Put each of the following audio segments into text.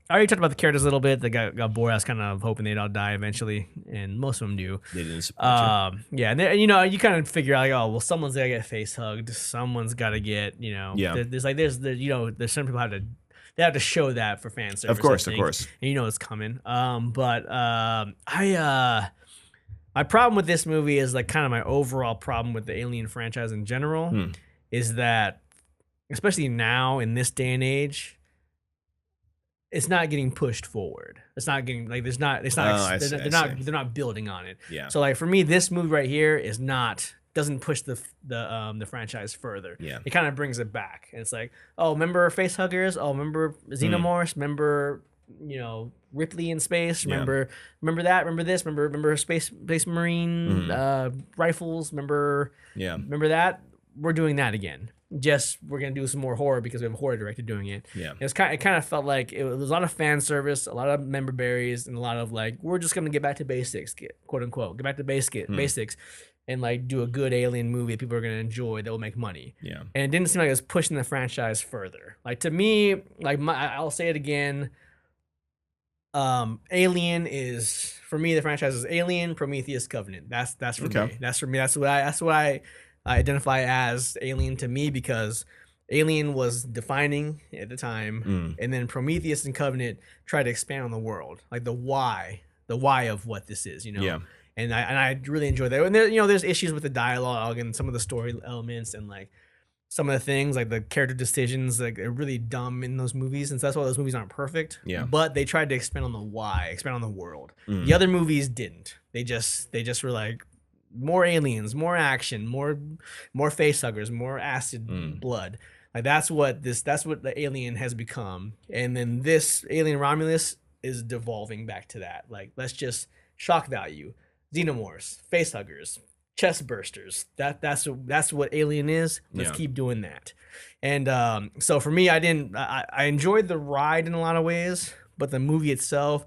I already talked about the characters a little bit. They got bored. I was kind of hoping they'd all die eventually, and most of them do. They didn't support you. Yeah, and you know, you kind of figure out like, oh, well, someone's gotta get face hugged. Someone's gotta get, you know, Yeah. there's you know, there's some people they have to show that for fan service. Of course. and you know it's coming. My problem with this movie is like kind of my overall problem with the Alien franchise in general is that, especially now in this day and age, it's not getting pushed forward. It's not getting like they're not building on it. Yeah. So like for me, this movie right here doesn't push the franchise further. Yeah. It kind of brings it back. And it's like, oh, remember face huggers? Oh, remember Xenomorphs? Remember, you know, Ripley in space? Remember that? Remember this? Remember space marine rifles? Remember that? We're doing that again. Just we're gonna do some more horror because we have a horror director doing it. Yeah, it kind of felt like it was a lot of fan service, a lot of member berries, and a lot of like we're just gonna get back to basics, quote unquote, get back to basics, and like do a good Alien movie that people are gonna enjoy that will make money. Yeah, and it didn't seem like it was pushing the franchise further. Like to me, like I'll say it again. Alien is for me the franchise is Alien, Prometheus, Covenant. That's for me. That's for me. That's what I identify as Alien to me because Alien was defining at the time, and then Prometheus and Covenant tried to expand on the world, like the why of what this is, you know. Yeah. And I really enjoyed that. And there, you know, there's issues with the dialogue and some of the story elements and like some of the things like the character decisions, like they're really dumb in those movies, and so that's why those movies aren't perfect. Yeah. But they tried to expand on the why, expand on the world. The other movies didn't. They just were like, more aliens, more action, more face huggers, more acid blood. Like that's what the Alien has become. And then this Alien Romulus is devolving back to that. Like let's just shock value, xenomorphs, face huggers, chest bursters. That's what Alien is. Let's keep doing that. And so for me, I enjoyed the ride in a lot of ways, but the movie itself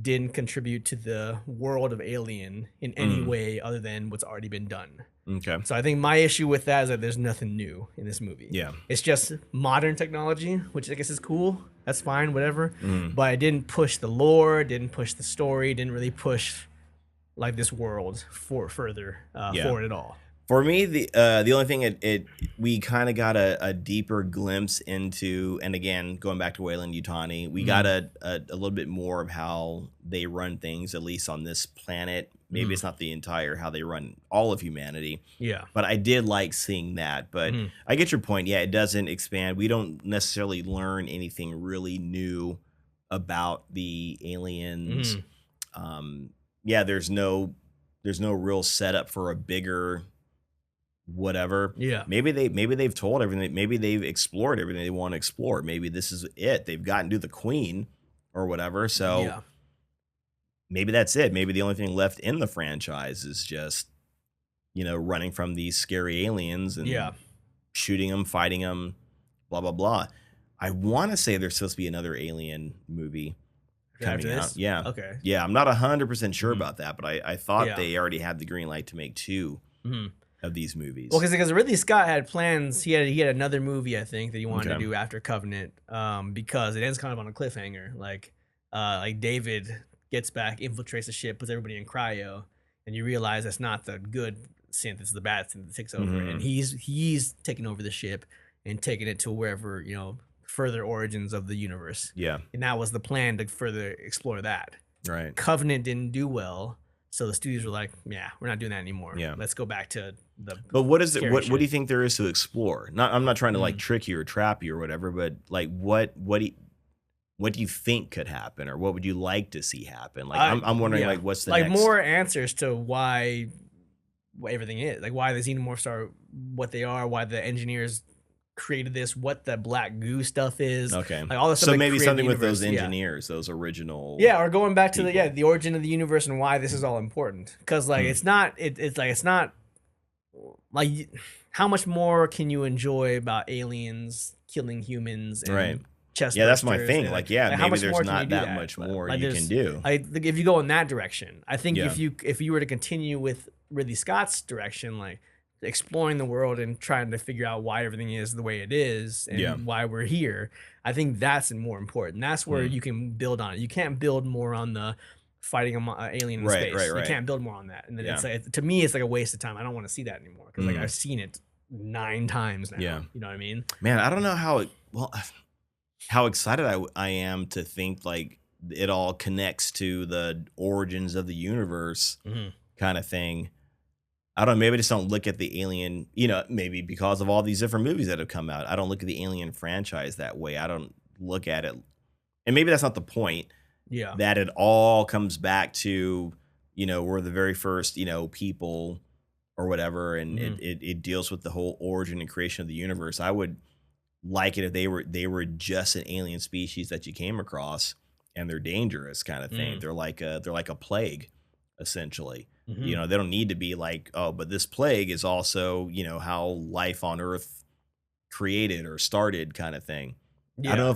didn't contribute to the world of Alien in any way other than what's already been done. Okay. So I think my issue with that is that there's nothing new in this movie. Yeah. It's just modern technology, which I guess is cool. That's fine, whatever. But it didn't push the lore, didn't push the story, didn't really push like this world forward at all. For me, the only thing we kind of got a deeper glimpse into, and again, going back to Weyland-Yutani, we got a little bit more of how they run things, at least on this planet. Maybe it's not the entire how they run all of humanity. Yeah. But I did like seeing that. But I get your point. Yeah, it doesn't expand. We don't necessarily learn anything really new about the aliens. Yeah, there's no real setup for a bigger whatever. Yeah. Maybe they've told everything. Maybe they've explored everything they want to explore. Maybe this is it. They've gotten to the Queen or whatever. So maybe that's it. Maybe the only thing left in the franchise is just, you know, running from these scary aliens and shooting them, fighting them, blah blah blah. I want to say there's supposed to be another Alien movie coming out. Yeah. Okay. Yeah, I'm not 100% sure about that, but I thought they already had the green light to make two of these movies. Well, because Ridley Scott had plans. He had another movie, I think, that he wanted to do after Covenant, because it ends kind of on a cliffhanger. Like David gets back, infiltrates the ship, puts everybody in cryo, and you realize that's not the good synth; it's the bad synth that takes over, and he's taking over the ship and taking it to wherever, you know, further origins of the universe. Yeah, and that was the plan to further explore that. Right. Covenant didn't do well. So the studios were like, "Yeah, we're not doing that anymore. Yeah, let's go back to the." But what is it? What do you think there is to explore? I'm not trying to like trick you or trap you or whatever, but like, what do you think could happen, or what would you like to see happen? Like, I'm wondering, like, what's the like next... more answers to why everything is, like why the xenomorphs are what they are, why the engineers created this, what the black goo stuff is. Okay. Like all the stuff. So maybe something with those engineers, those original. Yeah, or going back to the origin of the universe and why this is all important. Because like it's not like how much more can you enjoy about aliens killing humans and chest that's my thing. Like maybe there's not that much more you can do. If you go in that direction, I think if you were to continue with Ridley Scott's direction, like exploring the world and trying to figure out why everything is the way it is and why we're here. I think that's more important. That's where you can build on it. You can't build more on the fighting an alien in space. You can't build more on that. And then it's like, to me, it's like a waste of time. I don't want to see that anymore because like I've seen it 9 times now. Yeah. You know what I mean? Man, I don't know how excited I am to think like it all connects to the origins of the universe kind of thing. I don't know, maybe I just don't look at the Alien, maybe because of all these different movies that have come out. I don't look at the Alien franchise that way. I don't look at it. And maybe that's not the point. Yeah. That it all comes back to, we're the very first, people or whatever. And it deals with the whole origin and creation of the universe. I would like it if they were just an alien species that you came across and they're dangerous kind of thing. They're like a plague, essentially. They don't need to be like, oh, but this plague is also, how life on Earth created or started kind of thing. Yeah. I don't know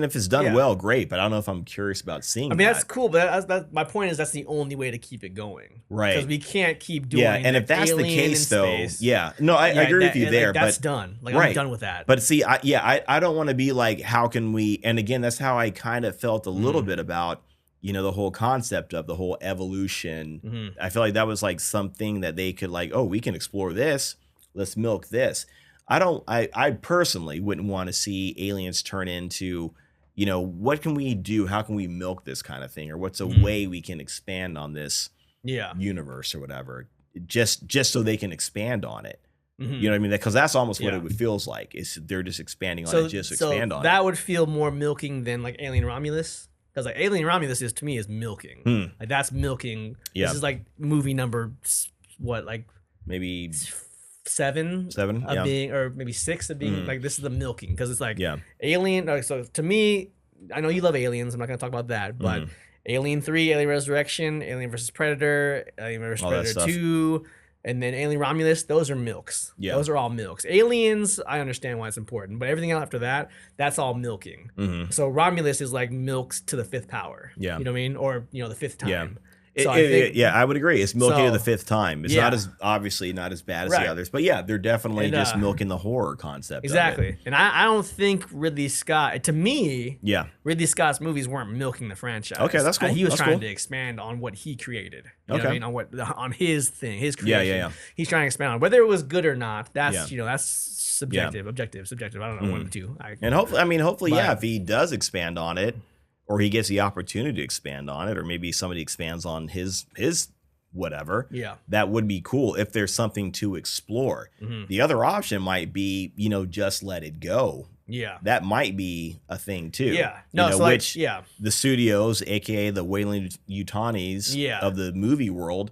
if it's done well, great, but I don't know if I'm curious about seeing that's cool, but my point is that's the only way to keep it going. Right. Because we can't keep doing and if that's the case, though, I agree with you there. That's but done. Like, I'm done with that. But see, I don't want to be like, how can we, and again, that's how I kind of felt a little bit about, the whole concept of the whole evolution. I feel like that was like something that they could like, oh, we can explore this. Let's milk this. I personally wouldn't want to see aliens turn into, what can we do? How can we milk this kind of thing? Or what's a way we can expand on this universe or whatever, just so they can expand on it. You know what I mean? Because that's almost what it feels like. They're just expanding on it, expand on it. That would feel more milking than like Alien Romulus. Because like Alien Romulus to me is milking. Like that's milking. This is like movie number maybe 7 of being, or maybe 6 of being like, this is the milking, because it's like Alien. So to me, I know you love Aliens. I'm not gonna talk about that, but Alien 3, Alien Resurrection, Alien vs Predator, Alien vs Predator 2, and then Alien Romulus. Those are milks. Those are all milks. Aliens, I understand why it's important, but everything else after that, that's all milking. So Romulus is like milks to the 5th power. You know what I mean? Or the 5th time. So I would agree. It's milking to the 5th time. It's not as obviously not as bad as the others, but they're definitely just milking the horror concept. Exactly. And I don't think Ridley Scott, to me, Ridley Scott's movies weren't milking the franchise. Okay, that's cool. He was trying to expand on what he created. You know what I mean? On his thing, his creation. He's trying to expand on whether it was good or not. That's that's subjective, objective, subjective. I don't know, one of the two. And hopefully, if he does expand on it, or he gets the opportunity to expand on it, or maybe somebody expands on his whatever. That would be cool if there's something to explore. The other option might be, just let it go. That might be a thing too. The studios, aka the Weyland-Yutanis of the movie world,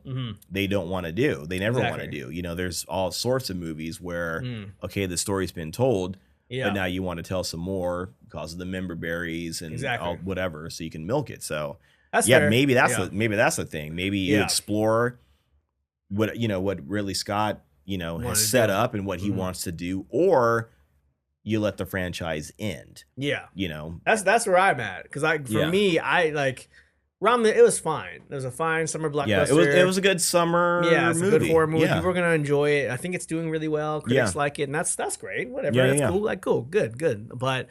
they don't want to do. They never want to do. There's all sorts of movies where the story's been told. But now you want to tell some more because of the member berries and whatever, so you can milk it. So that's fair. Maybe that's the thing. Maybe you explore what Ridley Scott has set up and what he wants to do, or you let the franchise end. That's where I'm at, because for me, I like Romulus. It was fine. It was a fine summer blockbuster. It was a good summer. It's a good horror movie. People are gonna enjoy it. I think it's doing really well. Critics like it, and that's great. Whatever. That's cool. Like, cool, good. But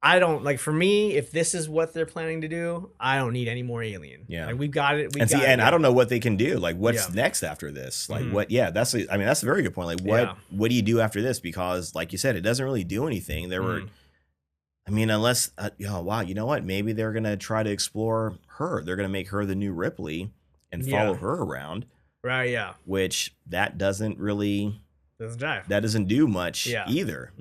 I don't like. For me, if this is what they're planning to do, I don't need any more Alien. Like, we've got it. And I don't know what they can do. Like, what's next after this? Like, what? That's a very good point. Like, what do you do after this? Because, like you said, it doesn't really do anything. There were. Unless, wow, you know what? Maybe they're going to try to explore her. They're going to make her the new Ripley and follow her around. Right, Which that doesn't really... Doesn't jive. That doesn't do much either.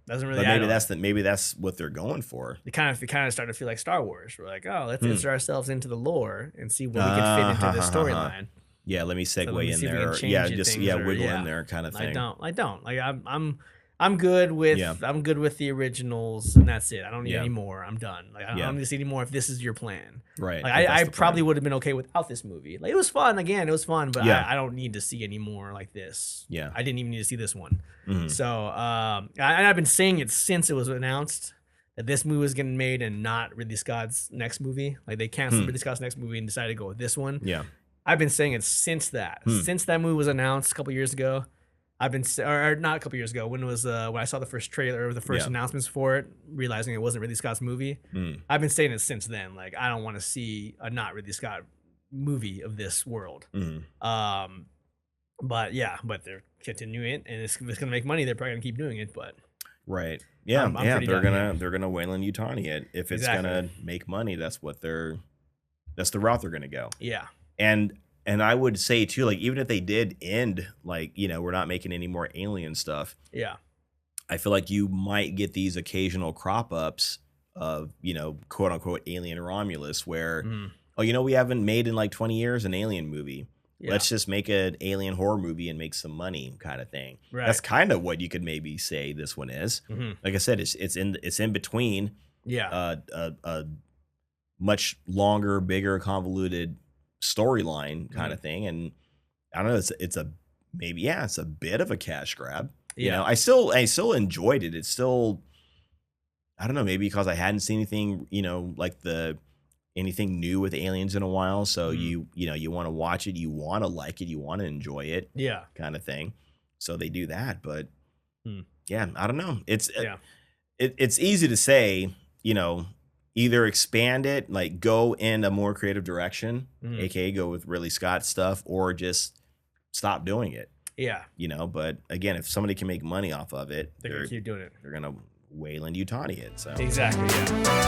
Doesn't really but maybe that's what they're going for. It kind of started to feel like Star Wars. We're like, let's insert ourselves into the lore and see what we can fit into the storyline. Let me segue in there. Wiggle in there kind of thing. I don't. Like, I'm good with the originals, and that's it. I don't need any more. I'm done. Like, I don't need to see any more if this is your plan. Right. Like, I probably would have been okay without this movie. Like, it was fun. Again, it was fun, but I don't need to see any more like this. I didn't even need to see this one. So, I've been saying it since it was announced that this movie was getting made and not Ridley Scott's next movie. Like, they canceled Ridley Scott's next movie and decided to go with this one. I've been saying it since since that movie was announced a couple years ago. I've been, or not a couple years ago, when it was when I saw the first trailer or the first announcements for it, realizing it wasn't Ridley Scott's movie. I've been saying it since then. Like, I don't want to see a not Ridley Scott movie of this world. But yeah, but they're continuing it, and it's gonna make money. They're probably gonna keep doing it, but right, yeah, I'm they're gonna Wayland Yutani it if it's gonna make money. That's the route they're gonna go. Yeah, and I would say too, like, even if they did end, like, you know, we're not making any more Alien stuff. Yeah, I feel like you might get these occasional crop ups of, you know, quote unquote Alien Romulus, where oh, you know, we haven't made in like 20 years an Alien movie. Yeah. Let's just make an alien horror movie and make some money, kind of thing. Right. That's kind of what you could maybe say this one is. Like I said, it's in between. Yeah. A much longer, bigger, convoluted storyline kind of thing, and I don't know. It's a bit of a cash grab. Yeah. You know, I still enjoyed it. It's still, I don't know, maybe because I hadn't seen anything, you know, like anything new with aliens in a while. So you want to watch it, you want to like it, you want to enjoy it, kind of thing. So they do that, but yeah, I don't know. It's it's easy to say, you know, either expand it, like go in a more creative direction, aka go with Ridley Scott stuff, or just stop doing it. Yeah, you know. But again, if somebody can make money off of it, they're gonna keep doing it. They're gonna Wayland Yutani it. So exactly, yeah.